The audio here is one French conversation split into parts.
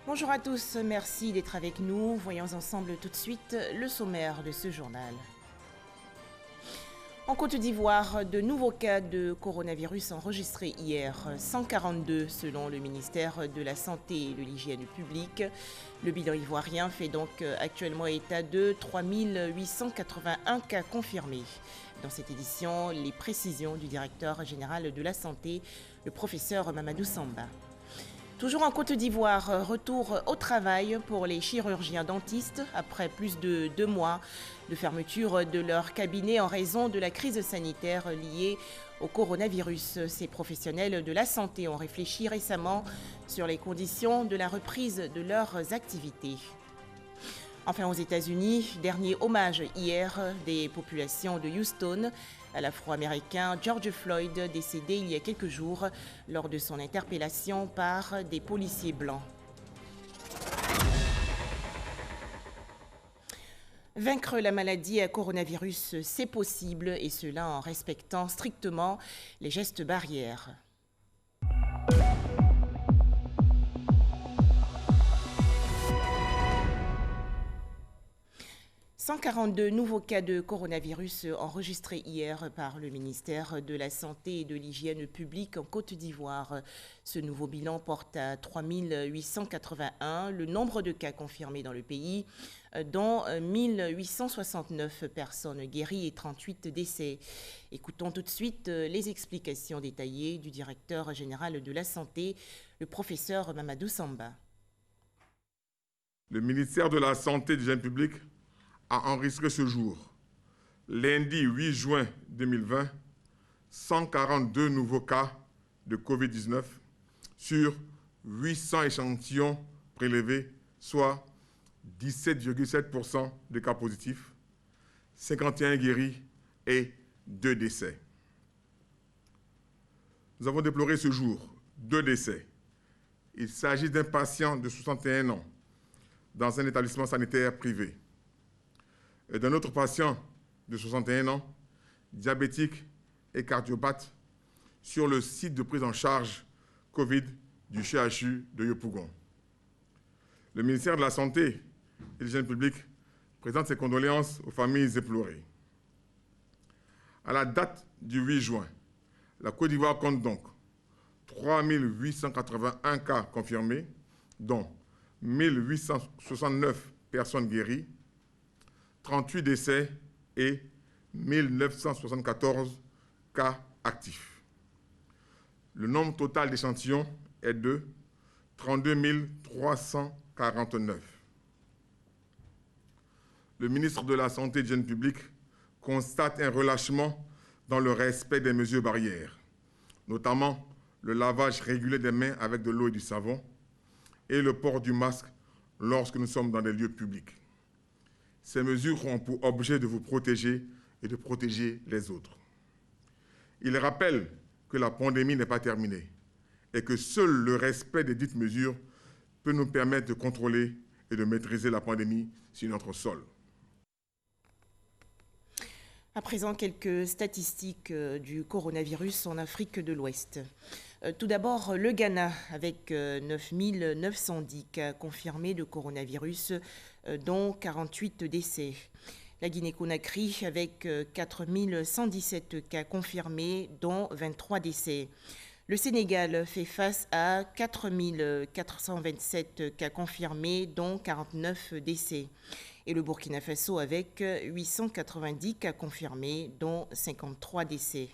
Bonjour à tous, merci d'être avec nous. Voyons ensemble tout de suite le sommaire de ce journal. En Côte d'Ivoire, de nouveaux cas de coronavirus enregistrés hier, 142 selon le ministère de la Santé et de l'Hygiène publique. Le bilan ivoirien fait donc actuellement état de 3881 cas confirmés. Dans cette édition, les précisions du directeur général de la Santé, le professeur Mamadou Samba. Toujours en Côte d'Ivoire, retour au travail pour les chirurgiens dentistes après plus de 2 mois de fermeture de leur cabinet en raison de la crise sanitaire liée au coronavirus. Ces professionnels de la santé ont réfléchi récemment sur les conditions de la reprise de leurs activités. Enfin, aux États-Unis, dernier hommage hier des populations de Houston à l'Afro-Américain George Floyd, décédé il y a quelques jours lors de son interpellation par des policiers blancs. Vaincre la maladie à coronavirus, c'est possible, et cela en respectant strictement les gestes barrières. 142 nouveaux cas de coronavirus enregistrés hier par le ministère de la Santé et de l'Hygiène publique en Côte d'Ivoire. Ce nouveau bilan porte à 3881 le nombre de cas confirmés dans le pays, dont 1869 personnes guéries et 38 décès. Écoutons tout de suite les explications détaillées du directeur général de la Santé, le professeur Mamadou Samba. Le ministère de la Santé et de l'Hygiène publique a enregistré ce jour, lundi 8 juin 2020, 142 nouveaux cas de Covid-19 sur 800 échantillons prélevés, soit 17,7% de cas positifs, 51 guéris et 2 décès. Nous avons déploré ce jour 2 décès. Il s'agit d'un patient de 61 ans dans un établissement sanitaire privé et d'un autre patient de 61 ans, diabétique et cardiopathe, sur le site de prise en charge Covid du CHU de Yopougon. Le ministère de la Santé et de l'Hygiène publique présente ses condoléances aux familles éplorées. À la date du 8 juin, la Côte d'Ivoire compte donc 3881 cas confirmés, dont 1869 personnes guéries, 38 décès et 1974 cas actifs. Le nombre total d'échantillons est de 32 349. Le ministre de la Santé et de l'Hygiène publique constate un relâchement dans le respect des mesures barrières, notamment le lavage régulier des mains avec de l'eau et du savon et le port du masque lorsque nous sommes dans des lieux publics. Ces mesures ont pour objet de vous protéger et de protéger les autres. Il rappelle que la pandémie n'est pas terminée et que seul le respect des dites mesures peut nous permettre de contrôler et de maîtriser la pandémie sur notre sol. À présent, quelques statistiques du coronavirus en Afrique de l'Ouest. Tout d'abord, le Ghana, avec 9 910 cas confirmés de coronavirus, dont 48 décès. La Guinée-Conakry, avec 4 117 cas confirmés, dont 23 décès. Le Sénégal fait face à 4 427 cas confirmés, dont 49 décès. Et le Burkina Faso avec 890 cas confirmés, dont 53 décès.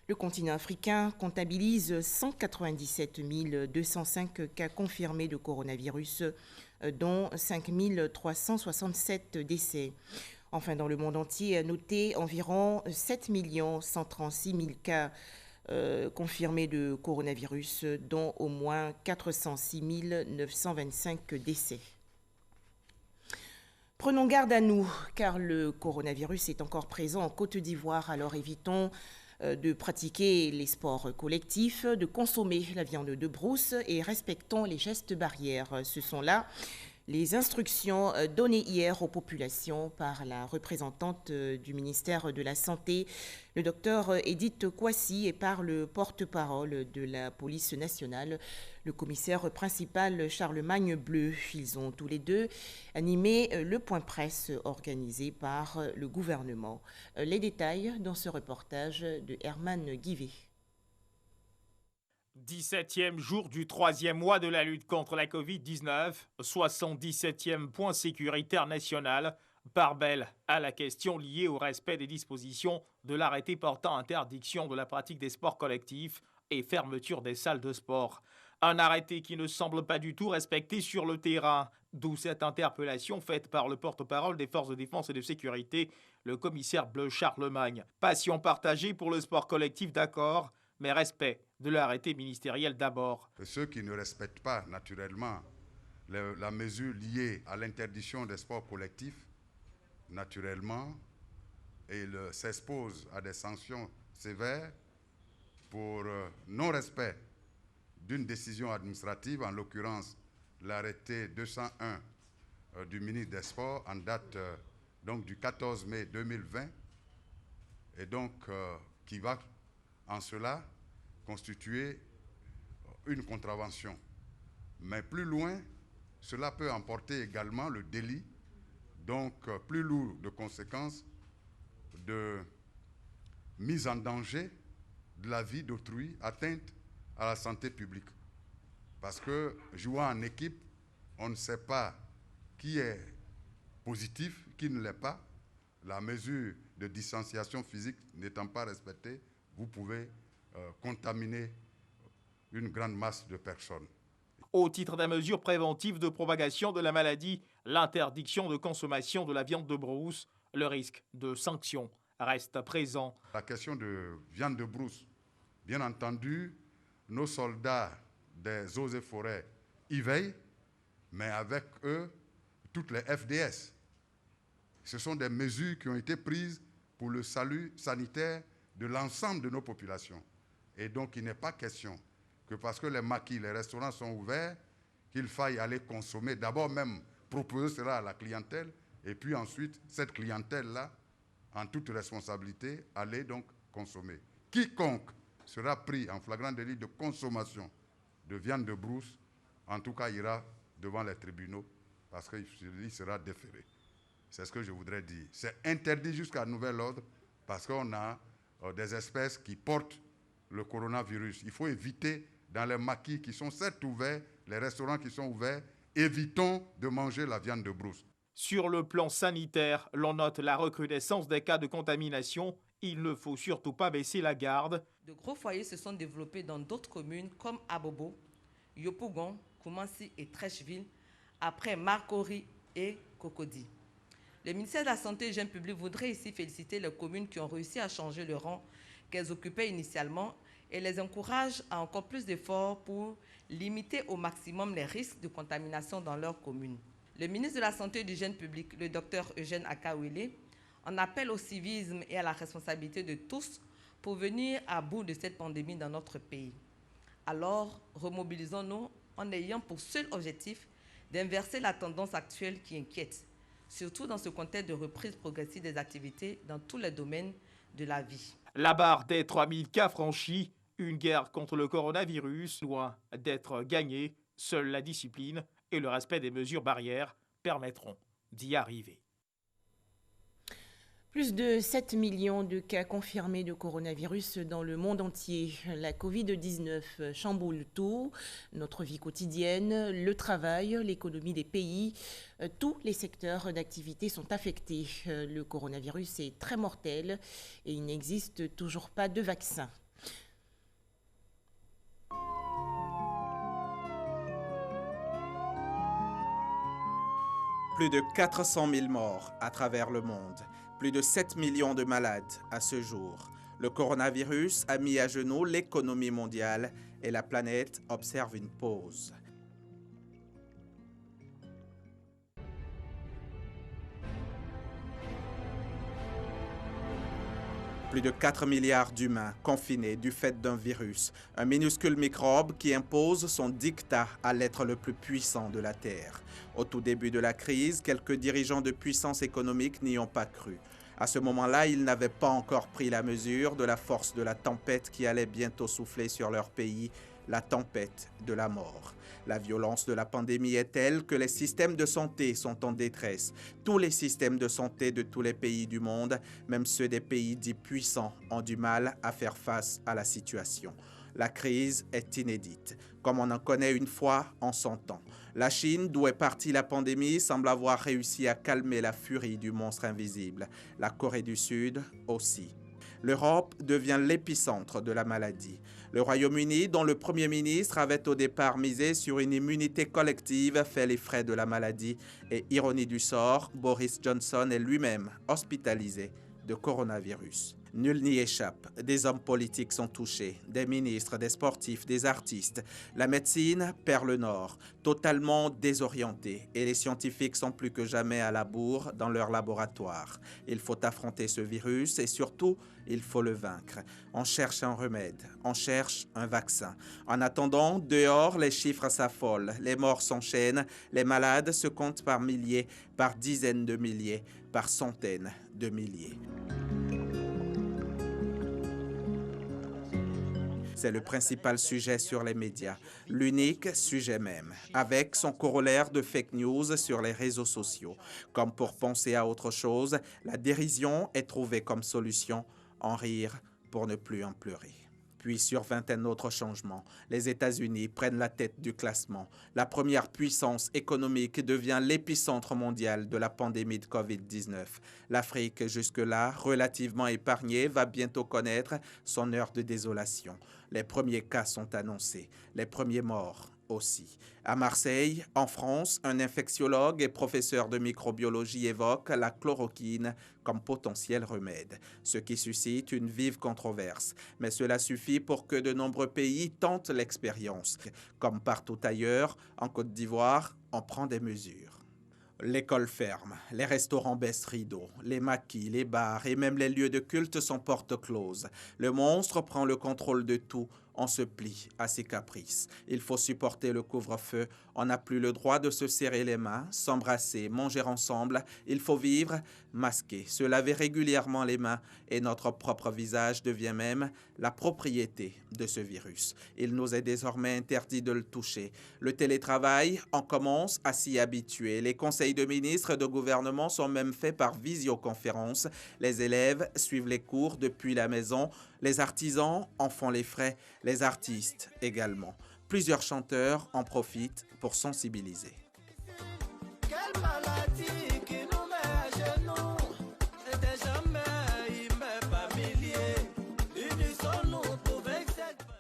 Le continent africain comptabilise 197 205 cas confirmés de coronavirus, dont 5 367 décès. Enfin, dans le monde entier, à noter environ 7 136 000 cas confirmés de coronavirus, dont au moins 406 925 décès. Prenons garde à nous, car le coronavirus est encore présent en Côte d'Ivoire, alors évitons de pratiquer les sports collectifs, de consommer la viande de brousse et respectons les gestes barrières. Ce sont là Les instructions données hier aux populations par la représentante du ministère de la Santé, le docteur Edith Kouassi, et par le porte-parole de la police nationale, le commissaire principal Charlemagne Bleu. Ils ont tous les deux animé le point presse organisé par le gouvernement. Les détails dans ce reportage de Herman Guivet. 17e jour du 3e mois de la lutte contre la Covid-19, 77e point sécuritaire national, part belle à la question liée au respect des dispositions de l'arrêté portant interdiction de la pratique des sports collectifs et fermeture des salles de sport. Un arrêté qui ne semble pas du tout respecté sur le terrain, d'où cette interpellation faite par le porte-parole des forces de défense et de sécurité, le commissaire Bleu Charlemagne. Passion partagée pour le sport collectif, d'accord, mais respect de l'arrêté ministériel d'abord. Ceux qui ne respectent pas naturellement la mesure liée à l'interdiction des sports collectifs, naturellement, ils s'exposent à des sanctions sévères pour non-respect d'une décision administrative, en l'occurrence l'arrêté 201 du ministre des Sports en date donc du 14 mai 2020, et donc qui va en cela constituer une contravention. Mais plus loin, cela peut emporter également le délit, donc plus lourd de conséquences, de mise en danger de la vie d'autrui, atteinte à la santé publique. Parce que jouant en équipe, on ne sait pas qui est positif, qui ne l'est pas. La mesure de distanciation physique n'étant pas respectée, vous pouvez contaminer une grande masse de personnes. Au titre des mesures préventives de propagation de la maladie, l'interdiction de consommation de la viande de brousse, le risque de sanction reste présent. La question de viande de brousse, bien entendu, nos soldats des eaux et forêts y veillent, mais avec eux, toutes les FDS. Ce sont des mesures qui ont été prises pour le salut sanitaire de l'ensemble de nos populations. Et donc, il n'est pas question que parce que les maquis, les restaurants sont ouverts, qu'il faille aller consommer. D'abord même, proposer cela à la clientèle, et puis ensuite, cette clientèle-là, en toute responsabilité, aller donc consommer. Quiconque sera pris en flagrant délit de consommation de viande de brousse, en tout cas, ira devant les tribunaux, parce qu'il sera déféré. C'est ce que je voudrais dire. C'est interdit jusqu'à nouvel ordre, parce qu'on a des espèces qui portent le coronavirus. Il faut éviter, dans les maquis qui sont certes ouverts, les restaurants qui sont ouverts, évitons de manger la viande de brousse. Sur le plan sanitaire, l'on note la recrudescence des cas de contamination. Il ne faut surtout pas baisser la garde. De gros foyers se sont développés dans d'autres communes comme Abobo, Yopougon, Koumansi et Trècheville, après Marcory et Cocody. Le ministère de la Santé et du Jeune Public voudrait ici féliciter les communes qui ont réussi à changer le rang qu'elles occupaient initialement et les encourage à encore plus d'efforts pour limiter au maximum les risques de contamination dans leur commune. Le ministre de la Santé et du Jeune Public, le docteur Eugène Akawele, en appelle au civisme et à la responsabilité de tous pour venir à bout de cette pandémie dans notre pays. Alors, remobilisons-nous en ayant pour seul objectif d'inverser la tendance actuelle qui inquiète, surtout dans ce contexte de reprise progressive des activités dans tous les domaines de la vie. La barre des 3000 cas franchis, une guerre contre le coronavirus, loin d'être gagnée, seule la discipline et le respect des mesures barrières permettront d'y arriver. Plus de 7 millions de cas confirmés de coronavirus dans le monde entier. La Covid-19 chamboule tout, notre vie quotidienne, le travail, l'économie des pays. Tous les secteurs d'activité sont affectés. Le coronavirus est très mortel et il n'existe toujours pas de vaccin. Plus de 400 000 morts à travers le monde. Plus de 7 millions de malades à ce jour. Le coronavirus a mis à genoux l'économie mondiale et la planète observe une pause. Plus de 4 milliards d'humains confinés du fait d'un virus, un minuscule microbe qui impose son diktat à l'être le plus puissant de la Terre. Au tout début de la crise, quelques dirigeants de puissance économique n'y ont pas cru. À ce moment-là, ils n'avaient pas encore pris la mesure de la force de la tempête qui allait bientôt souffler sur leur pays, la tempête de la mort. La violence de la pandémie est telle que les systèmes de santé sont en détresse. Tous les systèmes de santé de tous les pays du monde, même ceux des pays dits puissants, ont du mal à faire face à la situation. La crise est inédite, comme on en connaît une fois en 100 ans. La Chine, d'où est partie la pandémie, semble avoir réussi à calmer la furie du monstre invisible. La Corée du Sud aussi. L'Europe devient l'épicentre de la maladie. Le Royaume-Uni, dont le Premier ministre avait au départ misé sur une immunité collective, fait les frais de la maladie. Et ironie du sort, Boris Johnson est lui-même hospitalisé de coronavirus. Nul n'y échappe. Des hommes politiques sont touchés, des ministres, des sportifs, des artistes. La médecine perd le nord, totalement désorientée, et les scientifiques sont plus que jamais à la bourre dans leur laboratoire. Il faut affronter ce virus et surtout, il faut le vaincre. On cherche un remède, on cherche un vaccin. En attendant, dehors, les chiffres s'affolent, les morts s'enchaînent, les malades se comptent par milliers, par dizaines de milliers, par centaines de milliers. C'est le principal sujet sur les médias, l'unique sujet même, avec son corollaire de fake news sur les réseaux sociaux. Comme pour penser à autre chose, la dérision est trouvée comme solution, en rire pour ne plus en pleurer. Puis survint un autre changement. Les États-Unis prennent la tête du classement. La première puissance économique devient l'épicentre mondial de la pandémie de Covid-19. L'Afrique, jusque-là relativement épargnée, va bientôt connaître son heure de désolation. Les premiers cas sont annoncés, les premiers morts aussi. À Marseille, en France, un infectiologue et professeur de microbiologie évoque la chloroquine comme potentiel remède, ce qui suscite une vive controverse. Mais cela suffit pour que de nombreux pays tentent l'expérience. Comme partout ailleurs, en Côte d'Ivoire, on prend des mesures. L'école ferme, les restaurants baissent rideaux, les maquis, les bars et même les lieux de culte sont portes closes. Le monstre prend le contrôle de tout. On se plie à ses caprices. Il faut supporter le couvre-feu. On n'a plus le droit de se serrer les mains, s'embrasser, manger ensemble. Il faut vivre masqué, se laver régulièrement les mains et notre propre visage devient même la propriété de ce virus. Il nous est désormais interdit de le toucher. Le télétravail, on commence à s'y habituer. Les conseils de ministres et de gouvernement sont même faits par visioconférence. Les élèves suivent les cours depuis la maison. Les artisans en font les frais, les artistes également. Plusieurs chanteurs en profitent pour sensibiliser. Quelle maladie qui nous met à genoux, et déjà il m'est familier. Unissons-nous pour vaincre cette pandémie.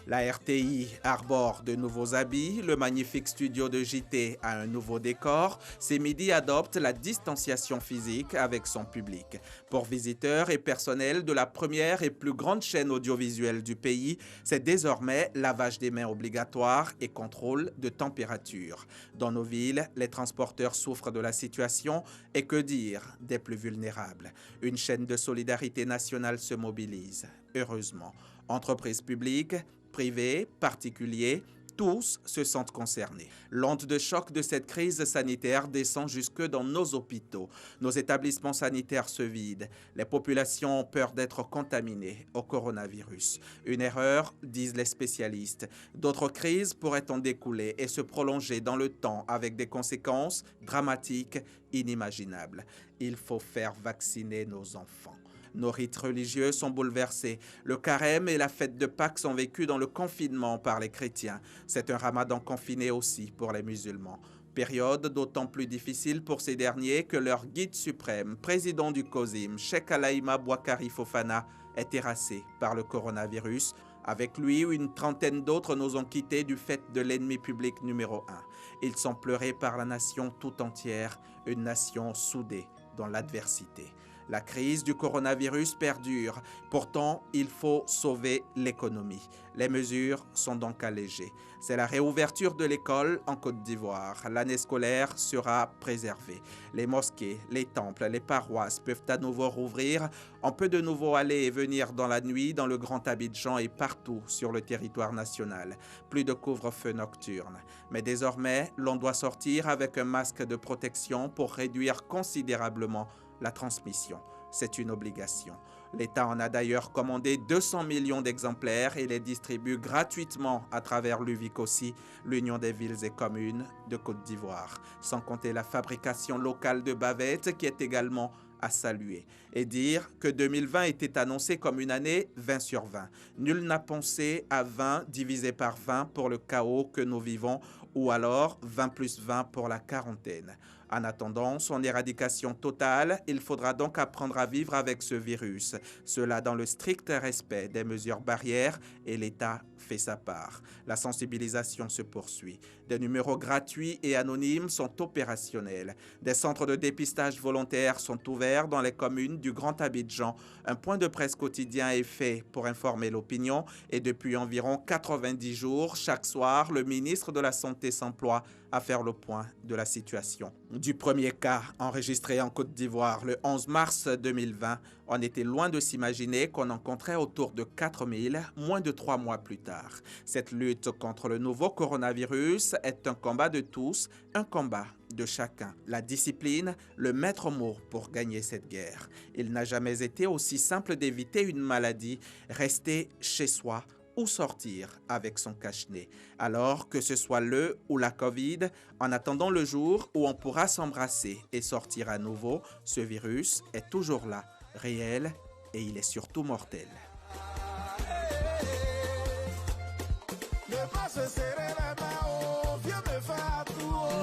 La RTI arbore de nouveaux habits, le magnifique studio de JT a un nouveau décor. C'est Midi adopte la distanciation physique avec son public. Pour visiteurs et personnel de la première et plus grande chaîne audiovisuelle du pays, c'est désormais lavage des mains obligatoire et contrôle de température. Dans nos villes, les transporteurs souffrent de la situation et que dire des plus vulnérables. Une chaîne de solidarité nationale se mobilise, heureusement. Entreprises publiques, privés, particuliers, tous se sentent concernés. L'onde de choc de cette crise sanitaire descend jusque dans nos hôpitaux. Nos établissements sanitaires se vident. Les populations ont peur d'être contaminées au coronavirus. Une erreur, disent les spécialistes. D'autres crises pourraient en découler et se prolonger dans le temps avec des conséquences dramatiques, inimaginables. Il faut faire vacciner nos enfants. Nos rites religieux sont bouleversés. Le carême et la fête de Pâques sont vécus dans le confinement par les chrétiens. C'est un ramadan confiné aussi pour les musulmans. Période d'autant plus difficile pour ces derniers que leur guide suprême, président du COSIM, Cheikh Alaïma Bouakari Fofana, est terrassé par le coronavirus. Avec lui, une trentaine d'autres nous ont quittés du fait de l'ennemi public numéro 1. Ils sont pleurés par la nation tout entière, une nation soudée dans l'adversité. La crise du coronavirus perdure. Pourtant, il faut sauver l'économie. Les mesures sont donc allégées. C'est la réouverture de l'école en Côte d'Ivoire. L'année scolaire sera préservée. Les mosquées, les temples, les paroisses peuvent à nouveau rouvrir. On peut de nouveau aller et venir dans la nuit dans le Grand Abidjan et partout sur le territoire national. Plus de couvre-feu nocturne. Mais désormais, l'on doit sortir avec un masque de protection pour réduire considérablement la transmission. C'est une obligation. L'État en a d'ailleurs commandé 200 millions d'exemplaires et les distribue gratuitement à travers l'UVICOSI, l'Union des villes et communes de Côte d'Ivoire. Sans compter la fabrication locale de bavettes qui est également à saluer. Et dire que 2020 était annoncé comme une année 20 sur 20. Nul n'a pensé à 20 divisé par 20 pour le chaos que nous vivons ou alors 20 plus 20 pour la quarantaine. En attendant son éradication totale, il faudra donc apprendre à vivre avec ce virus. Cela dans le strict respect des mesures barrières et l'État fait sa part. La sensibilisation se poursuit. Des numéros gratuits et anonymes sont opérationnels. Des centres de dépistage volontaires sont ouverts dans les communes du Grand Abidjan. Un point de presse quotidien est fait pour informer l'opinion et depuis environ 90 jours, chaque soir, le ministre de la Santé s'emploie à faire le point de la situation. Du premier cas enregistré en Côte d'Ivoire le 11 mars 2020, on était loin de s'imaginer qu'on en compterait autour de 4000, moins de 3 mois plus tard. Cette lutte contre le nouveau coronavirus est un combat de tous, un combat de chacun. La discipline, le maître mot pour gagner cette guerre. Il n'a jamais été aussi simple d'éviter une maladie, rester chez soi ou sortir avec son cache-nez. Alors que ce soit le ou la Covid, en attendant le jour où on pourra s'embrasser et sortir à nouveau, ce virus est toujours là, réel et il est surtout mortel.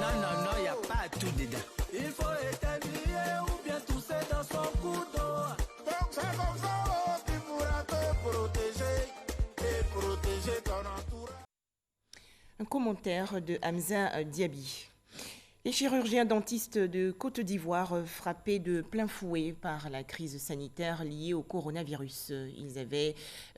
Non, y a pas tout dedans. Il faut éternuer ou bien tousser dans son cou d'eau. Donc c'est comme ça tu pourras te protéger et protéger ton entourage. Un commentaire de Hamza Diaby. Les chirurgiens dentistes de Côte d'Ivoire frappés de plein fouet par la crise sanitaire liée au coronavirus. Ils avaient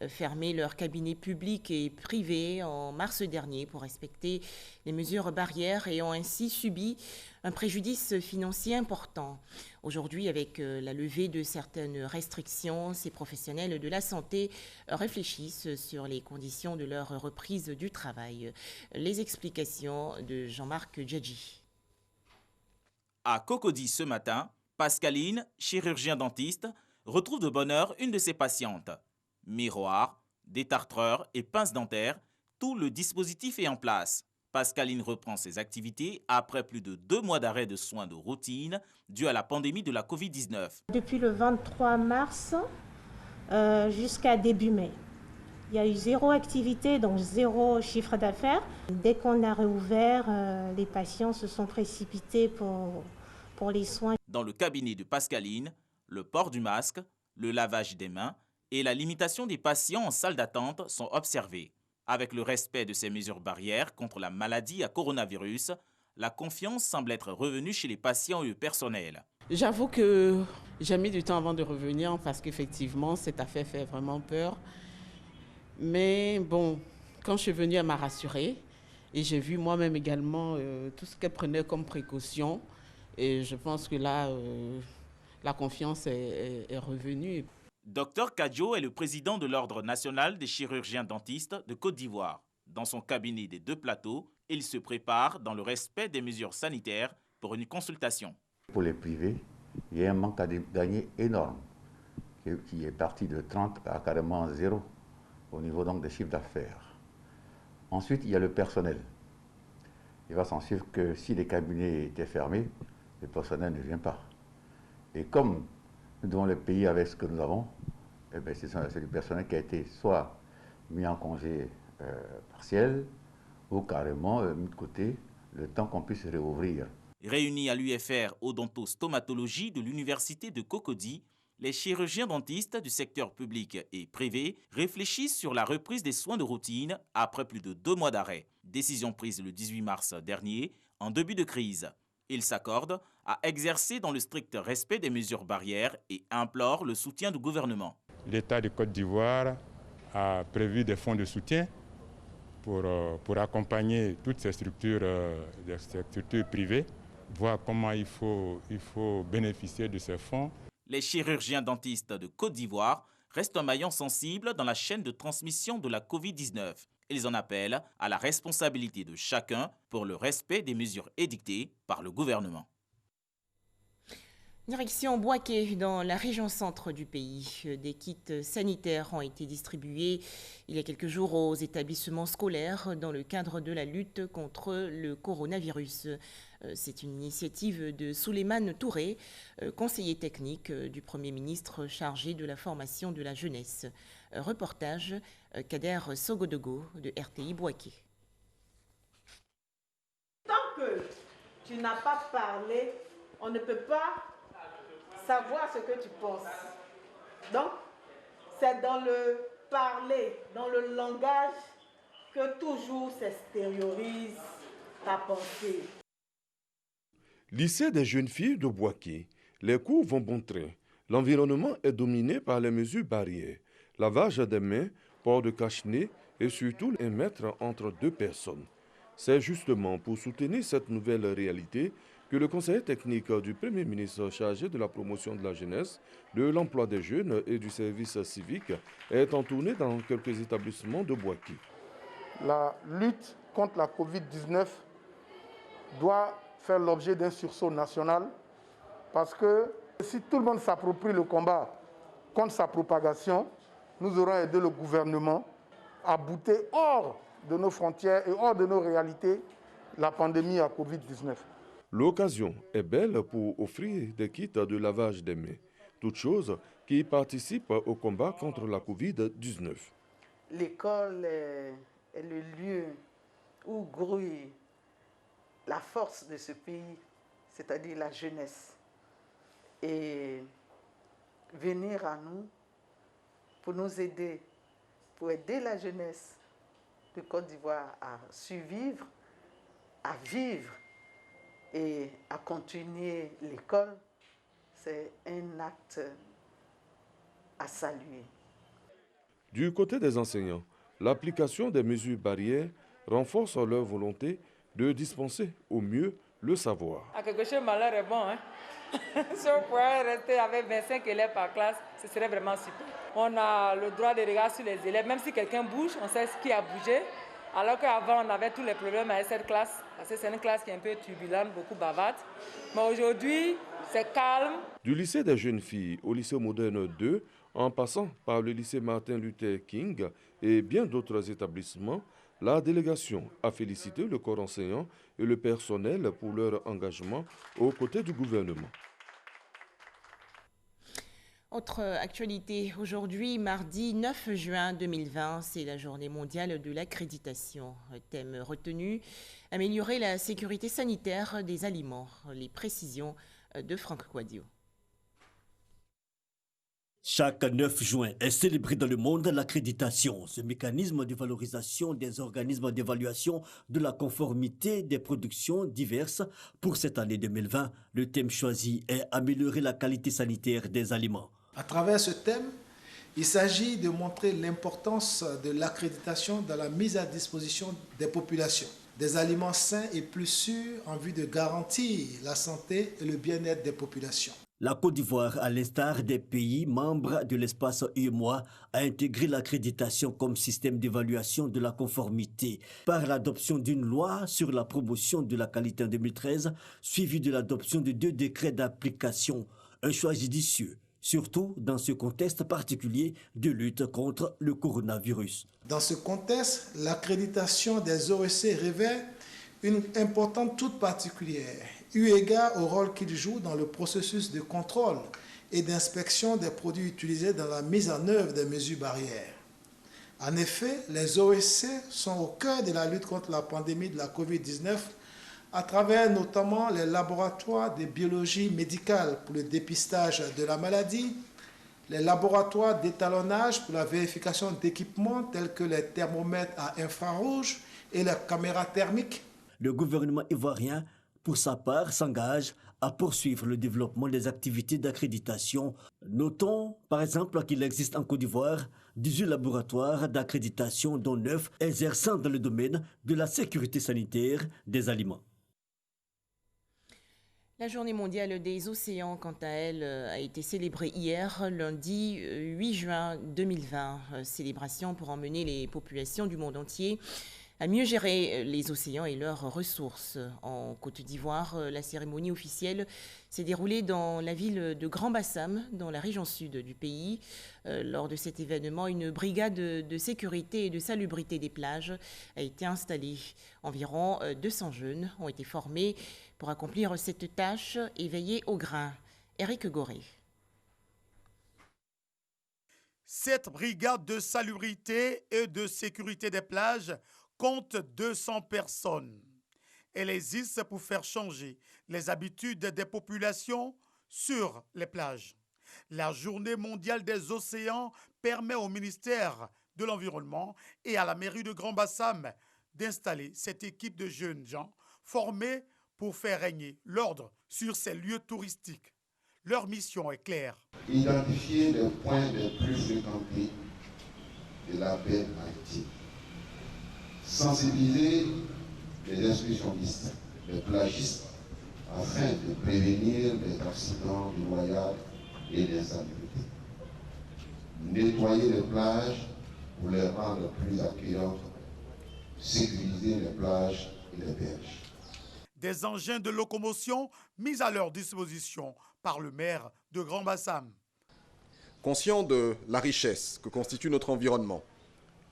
fermé leurs cabinets publics et privés en mars dernier pour respecter les mesures barrières et ont ainsi subi un préjudice financier important. Aujourd'hui, avec la levée de certaines restrictions, ces professionnels de la santé réfléchissent sur les conditions de leur reprise du travail. Les explications de Jean-Marc Djadji. À Cocody ce matin, Pascaline, chirurgien-dentiste, retrouve de bonne heure une de ses patientes. Miroir, détartreur et pince dentaire, tout le dispositif est en place. Pascaline reprend ses activités après plus de 2 mois d'arrêt de soins de routine dû à la pandémie de la Covid-19. Depuis le 23 mars jusqu'à début mai. Il y a eu 0 activité, donc 0 chiffre d'affaires. Dès qu'on a réouvert, les patients se sont précipités pour les soins. Dans le cabinet de Pascaline, le port du masque, le lavage des mains et la limitation des patients en salle d'attente sont observés. Avec le respect de ces mesures barrières contre la maladie à coronavirus, la confiance semble être revenue chez les patients et le personnel. J'avoue que j'ai mis du temps avant de revenir parce qu'effectivement, cette affaire fait vraiment peur. Mais bon, quand je suis venue, elle m'a rassurée et j'ai vu moi-même également tout ce qu'elle prenait comme précaution et je pense que là, la confiance est revenue. Dr Kadjo est le président de l'Ordre national des chirurgiens dentistes de Côte d'Ivoire. Dans son cabinet des 2 plateaux, il se prépare dans le respect des mesures sanitaires pour une consultation. Pour les privés, il y a un manque à gagner énorme qui est parti de 30 à carrément 0. Au niveau donc des chiffres d'affaires. Ensuite, il y a le personnel. Il va s'en suivre que si les cabinets étaient fermés, le personnel ne vient pas. Et comme nous devons le payer avec ce que nous avons, eh bien, c'est le personnel qui a été soit mis en congé partiel ou carrément mis de côté le temps qu'on puisse réouvrir. Réunis à l'UFR Odontostomatologie de l'Université de Cocody, les chirurgiens dentistes du secteur public et privé réfléchissent sur la reprise des soins de routine après plus de 2 mois d'arrêt. Décision prise le 18 mars dernier, en début de crise. Ils s'accordent à exercer dans le strict respect des mesures barrières et implore le soutien du gouvernement. L'État de Côte d'Ivoire a prévu des fonds de soutien pour accompagner toutes ces structures privées, voir comment il faut bénéficier de ces fonds. Les chirurgiens dentistes de Côte d'Ivoire restent un maillon sensible dans la chaîne de transmission de la Covid-19. Ils en appellent à la responsabilité de chacun pour le respect des mesures édictées par le gouvernement. Direction Bouaké, dans la région centre du pays. Des kits sanitaires ont été distribués il y a quelques jours aux établissements scolaires dans le cadre de la lutte contre le coronavirus. C'est une initiative de Souleymane Touré, conseiller technique du Premier ministre chargé de la formation de la jeunesse. Reportage Kader Sogodogo de RTI Bouaké. Tant que tu n'as pas parlé, on ne peut pas savoir ce que tu penses. Donc, c'est dans le parler, dans le langage, que toujours s'extériorise ta pensée. Lycée des jeunes filles de Bouaké, les cours vont bon train. L'environnement est dominé par les mesures barrières. Lavage des mains, port de cache-nez et surtout 1 mètre entre 2 personnes. C'est justement pour soutenir cette nouvelle réalité que le conseiller technique du Premier ministre chargé de la promotion de la jeunesse, de l'emploi des jeunes et du service civique est en tournée dans quelques établissements de Bouaké. La lutte contre la Covid-19 doit faire l'objet d'un sursaut national parce que si tout le monde s'approprie le combat contre sa propagation, nous aurons aidé le gouvernement à bouter hors de nos frontières et hors de nos réalités la pandémie à Covid-19. L'occasion est belle pour offrir des kits de lavage des mains, toutes choses qui participent au combat contre la Covid-19. L'école est le lieu où grouille la force de ce pays, c'est-à-dire la jeunesse. Et venir à nous pour nous aider, pour aider la jeunesse de Côte d'Ivoire à survivre, à vivre et à continuer l'école, c'est un acte à saluer. Du côté des enseignants, l'application des mesures barrières renforce leur volonté de dispenser au mieux le savoir. À quelque chose, malheur est bon. Hein? Si on pourrait rester avec 25 élèves par classe, ce serait vraiment super. On a le droit de regarder sur les élèves, même si quelqu'un bouge, on sait ce qui a bougé. Alors qu'avant, on avait tous les problèmes avec cette classe, parce que c'est une classe qui est un peu turbulente, beaucoup bavarde. Mais aujourd'hui, c'est calme. Du lycée des jeunes filles au lycée moderne 2, en passant par le lycée Martin Luther King et bien d'autres établissements, la délégation a félicité le corps enseignant et le personnel pour leur engagement aux côtés du gouvernement. Autre actualité, aujourd'hui, mardi 9 juin 2020, c'est la journée mondiale de l'accréditation. Thème retenu, améliorer la sécurité sanitaire des aliments. Les précisions de Franck Quadio. Chaque 9 juin est célébré dans le monde l'accréditation, ce mécanisme de valorisation des organismes d'évaluation de la conformité des productions diverses. Pour cette année 2020, le thème choisi est améliorer la qualité sanitaire des aliments. À travers ce thème, il s'agit de montrer l'importance de l'accréditation dans la mise à disposition des populations, des aliments sains et plus sûrs en vue de garantir la santé et le bien-être des populations. La Côte d'Ivoire, à l'instar des pays membres de l'espace UEMOA, a intégré l'accréditation comme système d'évaluation de la conformité par l'adoption d'une loi sur la promotion de la qualité en 2013, suivie de l'adoption de 2 décrets d'application, un choix judicieux, surtout dans ce contexte particulier de lutte contre le coronavirus. Dans ce contexte, l'accréditation des OEC revêt une importance toute particulière, eu égard au rôle qu'il joue dans le processus de contrôle et d'inspection des produits utilisés dans la mise en œuvre des mesures barrières. En effet, les OEC sont au cœur de la lutte contre la pandémie de la COVID-19 à travers notamment les laboratoires de biologie médicale pour le dépistage de la maladie, les laboratoires d'étalonnage pour la vérification d'équipements tels que les thermomètres à infrarouge et les caméras thermiques. Le gouvernement ivoirien, pour sa part, s'engage à poursuivre le développement des activités d'accréditation. Notons par exemple qu'il existe en Côte d'Ivoire 18 laboratoires d'accréditation dont 9 exerçant dans le domaine de la sécurité sanitaire des aliments. La journée mondiale des océans, quant à elle, a été célébrée hier, lundi 8 juin 2020. Célébration pour emmener les populations du monde entier à mieux gérer les océans et leurs ressources. En Côte d'Ivoire, la cérémonie officielle s'est déroulée dans la ville de Grand Bassam, dans la région sud du pays. Lors de cet événement, une brigade de sécurité et de salubrité des plages a été installée. Environ 200 jeunes ont été formés pour accomplir cette tâche et veiller au grain. Éric Goré. Cette brigade de salubrité et de sécurité des plages compte 200 personnes. Elle existe pour faire changer les habitudes des populations sur les plages. La Journée mondiale des océans permet au ministère de l'Environnement et à la mairie de Grand Bassam d'installer cette équipe de jeunes gens formés pour faire régner l'ordre sur ces lieux touristiques. Leur mission est claire. Identifier les points les plus fréquentés de la baie maritime. Sensibiliser les excursionnistes, les plagistes, afin de prévenir les accidents de noyade et l'insalubrité. Nettoyer les plages pour les rendre plus accueillantes, sécuriser les plages et les berges. Des engins de locomotion mis à leur disposition par le maire de Grand Bassam. Conscient de la richesse que constitue notre environnement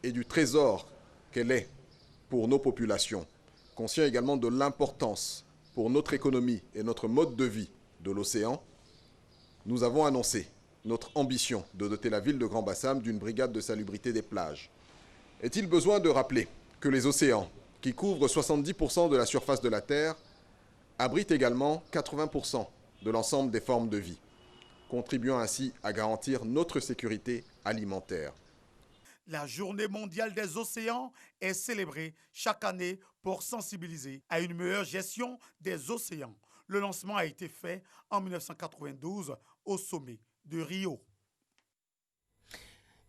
et du trésor qu'elle est pour nos populations, conscient également de l'importance pour notre économie et notre mode de vie de l'océan, nous avons annoncé notre ambition de doter la ville de Grand Bassam d'une brigade de salubrité des plages. Est-il besoin de rappeler que les océans, qui couvrent 70% de la surface de la Terre, abritent également 80% de l'ensemble des formes de vie, contribuant ainsi à garantir notre sécurité alimentaire. La Journée mondiale des océans est célébrée chaque année pour sensibiliser à une meilleure gestion des océans. Le lancement a été fait en 1992 au sommet de Rio.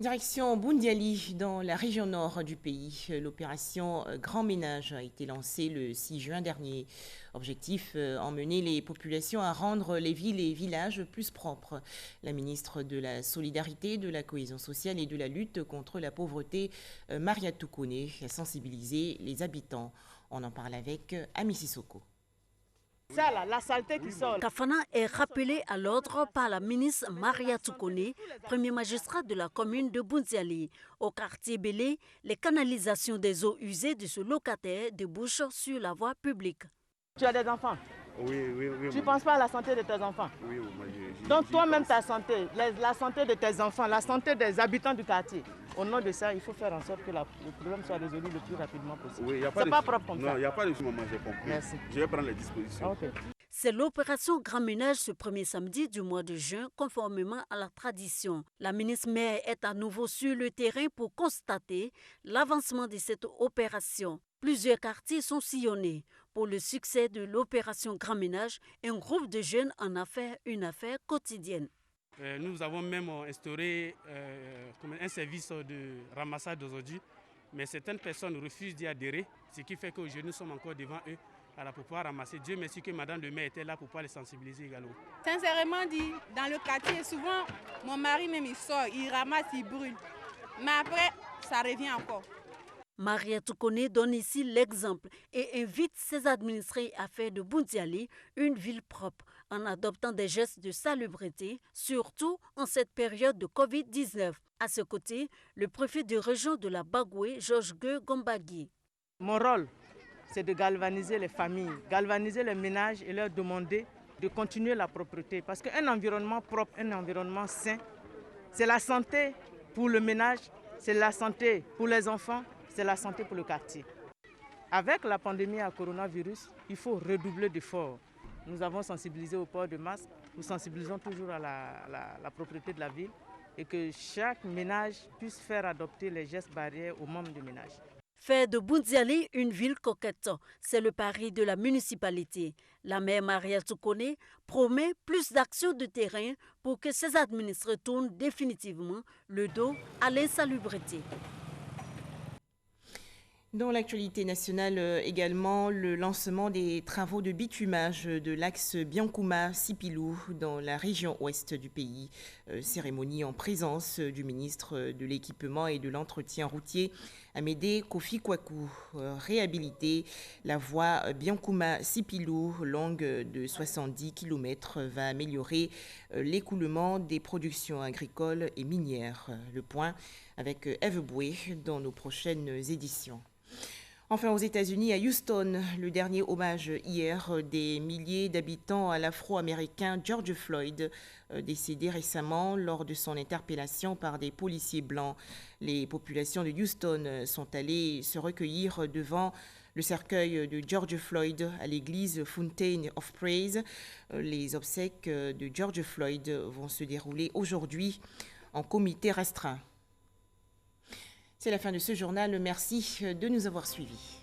Direction Boundiali, dans la région nord du pays. L'opération Grand Ménage a été lancée le 6 juin dernier. Objectif, emmener les populations à rendre les villes et villages plus propres. La ministre de la Solidarité, de la Cohésion sociale et de la lutte contre la pauvreté, Maria Toukoune, a sensibilisé les habitants. On en parle avec Ami Sissoko. Ça là, la saleté qui sort. Kafana est rappelé à l'ordre par la ministre Maria Toukoune, premier magistrat de la commune de Boundiali. Au quartier Bélé, les canalisations des eaux usées de ce locataire débouchent sur la voie publique. Tu as des enfants? Oui. Tu ne penses pas à la santé de tes enfants? Oui. Donc toi-même, ta santé, la santé de tes enfants, la santé des habitants du quartier. Au nom de ça, il faut faire en sorte que le problème soit résolu le plus rapidement possible. Oui, c'est pas propre comme ça. Non, il n'y a pas de maman, j'ai compris. Merci. Je vais prendre les dispositions. Okay. C'est l'opération Grand Ménage ce premier samedi du mois de juin, conformément à la tradition. La ministre maire est à nouveau sur le terrain pour constater l'avancement de cette opération. Plusieurs quartiers sont sillonnés. Pour le succès de l'opération Grand Ménage, un groupe de jeunes en a fait une affaire quotidienne. Nous avons même instauré un service de ramassage d'aujourd'hui, mais certaines personnes refusent d'y adhérer, ce qui fait qu'aujourd'hui nous sommes encore devant eux pour pouvoir ramasser. Dieu merci que Madame le maire était là pour pouvoir les sensibiliser également. Sincèrement dit, dans le quartier, souvent mon mari même il sort, il ramasse, il brûle, mais après ça revient encore. Maria Toukoune donne ici l'exemple et invite ses administrés à faire de Boundiali une ville propre en adoptant des gestes de salubrité, surtout en cette période de Covid-19. À ce côté, le préfet de région de la Bagoué, Georges Gueux Gombagui. Mon rôle, c'est de galvaniser les familles, galvaniser les ménages et leur demander de continuer la propreté. Parce qu'un environnement propre, un environnement sain, c'est la santé pour le ménage, c'est la santé pour les enfants, c'est la santé pour le quartier. Avec la pandémie à coronavirus, il faut redoubler d'efforts. Nous avons sensibilisé au port de masque, nous sensibilisons toujours à la propreté de la ville et que chaque ménage puisse faire adopter les gestes barrières aux membres du ménage. Faire de Boundiali une ville coquette, c'est le pari de la municipalité. La maire Marielle Toukone promet plus d'actions de terrain pour que ses administrés tournent définitivement le dos à l'insalubrité. Dans l'actualité nationale également, le lancement des travaux de bitumage de l'axe Biancouma-Sipilou dans la région ouest du pays. Cérémonie en présence du ministre de l'Équipement et de l'Entretien routier, Amédée Kofi Kwaku. Réhabiliter la voie Biancouma-Sipilou, longue de 70 km, va améliorer l'écoulement des productions agricoles et minières. Le point avec Eve Boué dans nos prochaines éditions. Enfin, aux États-Unis, à Houston, le dernier hommage hier des milliers d'habitants à l'Afro-Américain George Floyd, décédé récemment lors de son interpellation par des policiers blancs. Les populations de Houston sont allées se recueillir devant le cercueil de George Floyd à l'église Fountain of Praise. Les obsèques de George Floyd vont se dérouler aujourd'hui en comité restreint. C'est la fin de ce journal. Merci de nous avoir suivis.